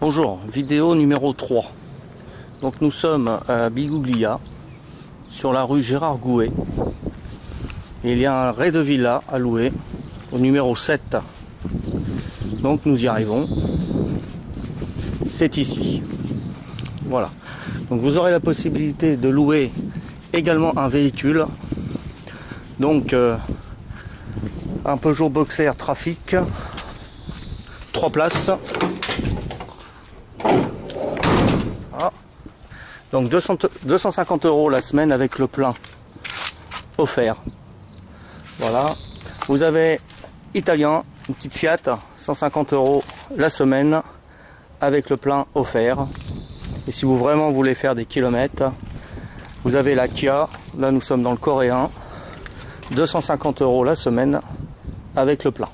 Bonjour, vidéo numéro 3. Donc nous sommes à Biguglia, sur la rue Gérard Gouet. Et il y a un raid de villa à louer, au numéro 7. Donc nous y arrivons. C'est ici. Voilà. Donc vous aurez la possibilité de louer également un véhicule. Donc un Peugeot Boxer Trafic, 3 places. Voilà. Donc 250 € la semaine avec le plein offert. Voilà. Vous avez italien, une petite Fiat, 150 € la semaine avec le plein offert. Et si vous vraiment voulez faire des kilomètres, vous avez la Kia, là nous sommes dans le coréen, 250 € la semaine avec le plein.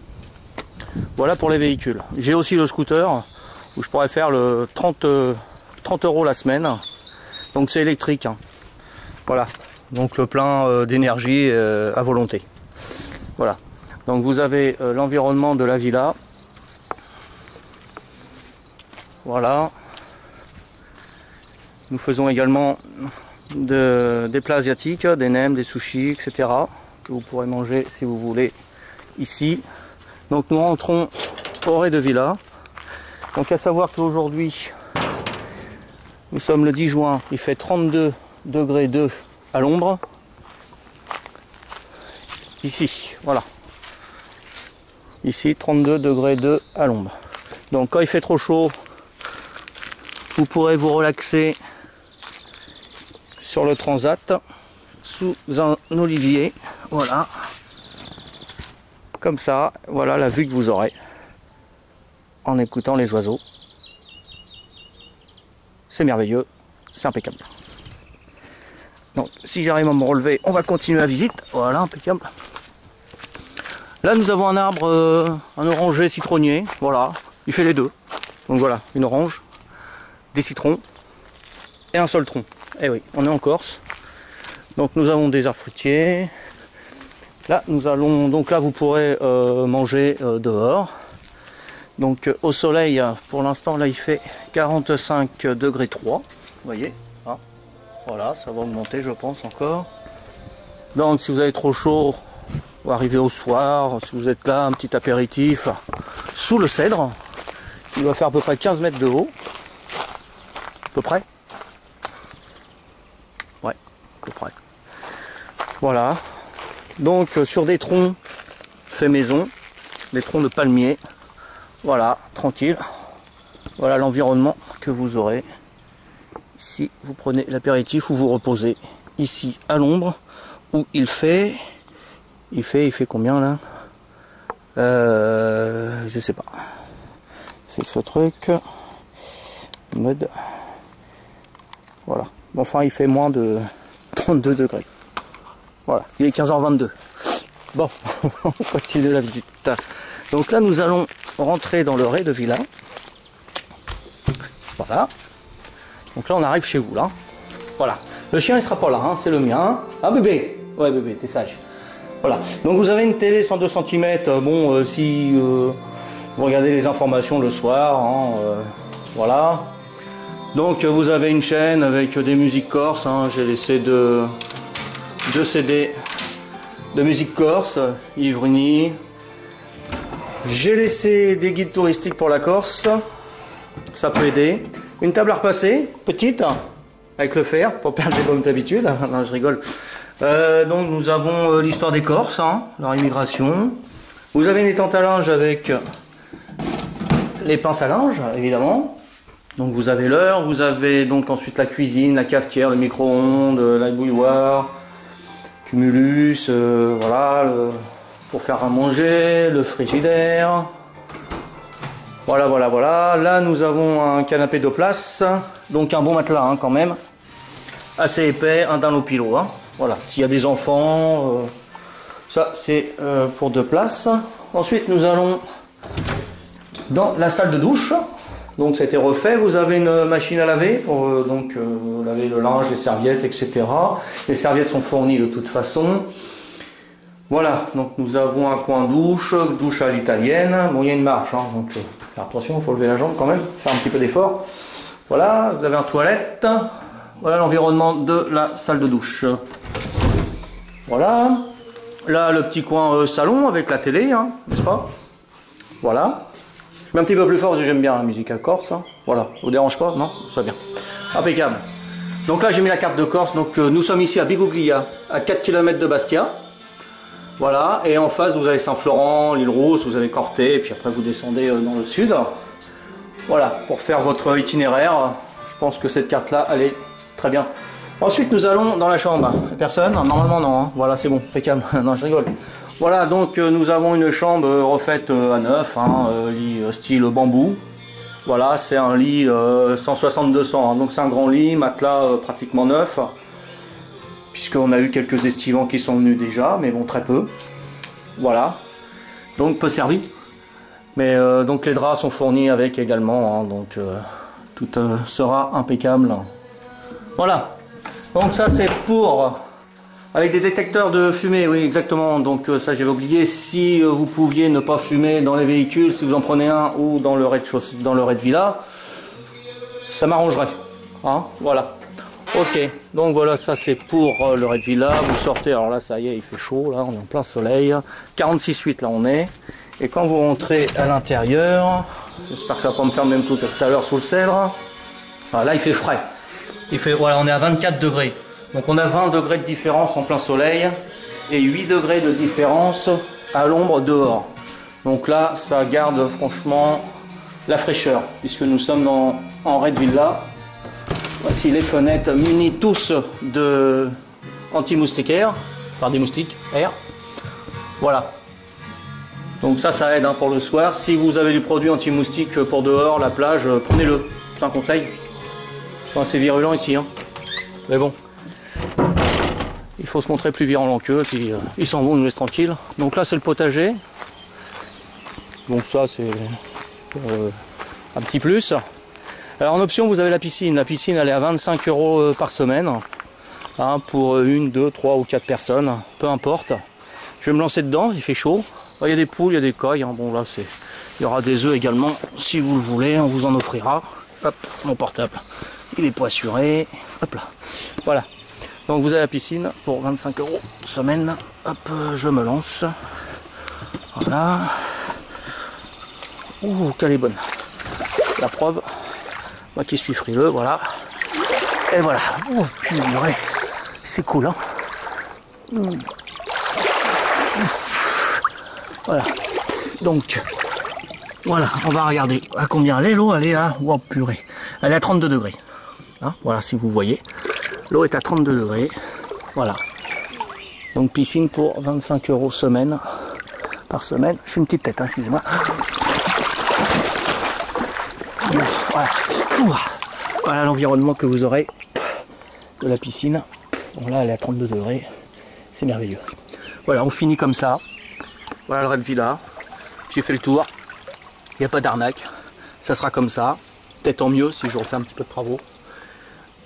Voilà pour les véhicules. J'ai aussi le scooter où je pourrais faire le 30 € la semaine. Donc c'est électrique. Hein. Voilà. Donc le plein d'énergie à volonté. Voilà. Donc vous avez l'environnement de la villa. Voilà. Nous faisons également des plats asiatiques, des nems, des sushis, etc. que vous pourrez manger si vous voulez ici. Donc nous rentrons au raid de villa. Donc à savoir qu'aujourd'hui, nous sommes le 10 juin, il fait 32 degrés 2 à l'ombre. Ici, voilà. Ici, 32 degrés 2 à l'ombre. Donc quand il fait trop chaud, vous pourrez vous relaxer sur le transat sous un olivier. Voilà. Comme ça, voilà la vue que vous aurez en écoutant les oiseaux. C'est merveilleux, c'est impeccable. Donc si j'arrive à me relever, on va continuer la visite. Voilà, impeccable. Là nous avons un arbre, un oranger citronnier. Voilà, il fait les deux. Donc voilà, une orange, des citrons et un seul tronc. Eh oui, on est en Corse. Donc nous avons des arbres fruitiers. Là nous allons, donc là vous pourrez manger dehors. Donc au soleil, pour l'instant là il fait 45 degrés 3. Vous voyez, hein, voilà, ça va augmenter je pense encore. Donc si vous avez trop chaud, vous arrivez au soir, si vous êtes là, un petit apéritif sous le cèdre. Il doit faire à peu près 15 mètres de haut. À peu près. Ouais, à peu près. Voilà. Donc sur des troncs fait maison, des troncs de palmiers. Voilà, tranquille. Voilà l'environnement que vous aurez. Ici, vous prenez l'apéritif ou vous reposez ici à l'ombre où il fait combien là? Je sais pas. C'est ce truc. Mode. Voilà. Bon, enfin, il fait moins de 32 degrés. Voilà, il est 15h22. Bon, on continue la visite. Donc là, nous allons rentrer dans le raid de villa. Voilà. Donc là, on arrive chez vous, là. Voilà. Le chien, il sera pas là, hein, c'est le mien. Ah, bébé. Ouais, bébé, t'es sage. Voilà. Donc vous avez une télé 102 cm. Bon, si vous regardez les informations le soir, hein, voilà. Donc vous avez une chaîne avec des musiques corse. Hein. J'ai laissé deux CD de musique corse, Ivrini. J'ai laissé des guides touristiques pour la Corse, ça peut aider. Une table à repasser, petite, avec le fer, pour perdre les bonnes habitudes. Non, je rigole. Donc nous avons l'histoire des Corses, hein, leur immigration. Vous avez une étante à linge avec les pinces à linge, évidemment. Donc vous avez l'heure, vous avez donc ensuite la cuisine, la cafetière, le micro-ondes, la bouilloire, cumulus, voilà. Pour faire à manger, le frigidaire. Voilà, voilà, voilà. Là, nous avons un canapé de place. Donc un bon matelas hein, quand même. Assez épais, un d'un pilot. Hein. Voilà, s'il y a des enfants, ça c'est pour 2 places. Ensuite, nous allons dans la salle de douche. Donc ça a été refait. Vous avez une machine à laver pour laver le linge, les serviettes, etc. Les serviettes sont fournies de toute façon. Voilà, donc nous avons un coin douche, douche à l'italienne. Bon, il y a une marche, hein, donc faire attention, il faut lever la jambe quand même, faire un petit peu d'effort. Voilà, vous avez un toilette. Voilà l'environnement de la salle de douche. Voilà. Là, le petit coin salon avec la télé, hein, n'est-ce pas? Voilà. Je mets un petit peu plus fort parce que j'aime bien la musique à Corse. Hein. Voilà, ça vous dérange pas? Non, ça va bien. Impeccable. Donc là, j'ai mis la carte de Corse. Donc nous sommes ici à Biguglia, à 4 km de Bastia. Voilà, et en face, vous avez Saint-Florent, l'île Rousse, vous avez Corté, et puis après, vous descendez dans le sud. Voilà, pour faire votre itinéraire. Je pense que cette carte-là, elle est très bien. Ensuite, nous allons dans la chambre. Personne? Normalement, non. Hein. Voilà, c'est bon, impeccable. Non, je rigole. Voilà, donc nous avons une chambre refaite à neuf, hein, lit style bambou. Voilà, c'est un lit 160-200, hein, donc c'est un grand lit, matelas pratiquement neuf. Puisqu'on a eu quelques estivants qui sont venus déjà, mais bon, très peu. Voilà, donc peu servi. Mais donc les draps sont fournis avec également, hein, donc tout sera impeccable. Voilà, donc ça c'est pour... Avec des détecteurs de fumée, oui exactement, donc ça j'avais oublié, si vous pouviez ne pas fumer dans les véhicules, si vous en prenez un ou dans le rez-de-chaussée, dans le rez-de-villa, ça m'arrangerait, hein, voilà. Ok, donc voilà, ça c'est pour le rez-de-villa, vous sortez, alors là ça y est, il fait chaud, là on est en plein soleil, 46,8 là on est, et quand vous rentrez à l'intérieur, j'espère que ça va pas me faire le même coup que tout à l'heure sous le cèdre, voilà, là il fait frais, voilà, on est à 24 degrés. Donc on a 20 degrés de différence en plein soleil et 8 degrés de différence à l'ombre dehors. Donc là, ça garde franchement la fraîcheur puisque nous sommes en rez-de-villa. Voici les fenêtres munies tous de anti-moustiquaires, enfin des moustiques, air. Voilà. Donc ça aide hein, pour le soir. Si vous avez du produit anti-moustique pour dehors, la plage, prenez-le. C'est un conseil. Ils sont assez virulents ici. Hein. Mais bon. Il faut se montrer plus virulent qu'eux, puis ils s'en vont, ils nous laissent tranquilles. Donc là c'est le potager. Donc ça c'est un petit plus. Alors en option vous avez la piscine. La piscine elle est à 25 € par semaine. Hein, pour 1, 2, 3 ou 4 personnes. Peu importe. Je vais me lancer dedans, il fait chaud. Il y a des poules, il y a des coilles. Hein. Bon là c'est. Il y aura des œufs également. Si vous le voulez, on vous en offrira. Hop, mon portable. Il n'est pas assuré. Hop là. Voilà. Donc vous avez la piscine pour 25 € semaine. Hop, je me lance. Voilà. Ouh, qu'elle est bonne. La preuve. Moi qui suis frileux, voilà. Et voilà. Oh, purée. C'est cool, hein. Voilà. Donc, voilà, on va regarder à combien elle est l'eau. Elle est à... Oh, purée. Elle est à 32 degrés. Hein, voilà, si vous voyez. L'eau est à 32 degrés. Voilà. Donc piscine pour 25 € semaine. Par semaine. Je fais une petite tête, hein, excusez-moi. Voilà. Voilà l'environnement que vous aurez de la piscine. Bon là elle est à 32 degrés. C'est merveilleux. Voilà, on finit comme ça. Voilà le rez-de-villa. J'ai fait le tour. Il n'y a pas d'arnaque. Ça sera comme ça. Peut-être en mieux si je refais un petit peu de travaux.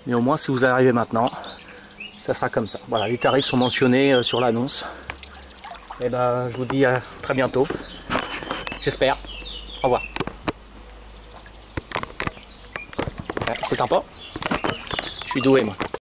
Mais au moins, si vous arrivez maintenant, ça sera comme ça. Voilà, les tarifs sont mentionnés sur l'annonce. Et ben, je vous dis à très bientôt. J'espère. Au revoir. C'est sympa. Je suis doué, moi.